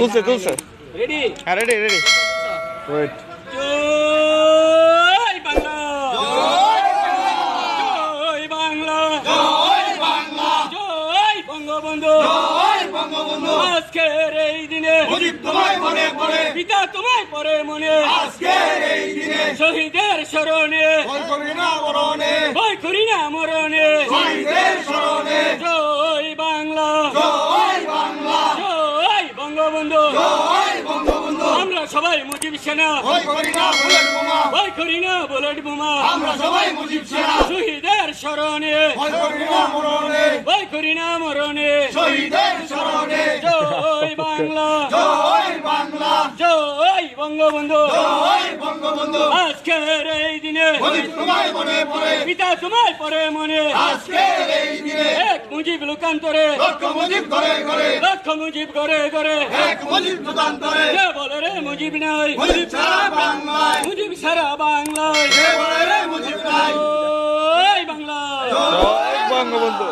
তুলছে রেডি হ্যাঁ ready wait জয় বাংলা জয় বাংলা জয় বঙ্গবন্ধু আজকের এই দিনে পিতা তোমায় পরে মনে শহীদের স্মরণে ভয় করি না মরণে জয় বাংলা জয় বঙ্গবন্ধু আমরা সবাই মুজিব সেনা ভয় করি না বুলেট বোমা শহীদের স্মরণে ভয় করি না মরণে জয় বাংলা জয় বঙ্গবন্ধু আজকের এই দিনে পিতা তোমায় পরে মনে এক মুজিব লোকান্তরে লক্ষ মুজিব করে বলে রে মুজিব নাই মুজিব সারা বাংলায় জয় বাংলা বঙ্গবন্ধু।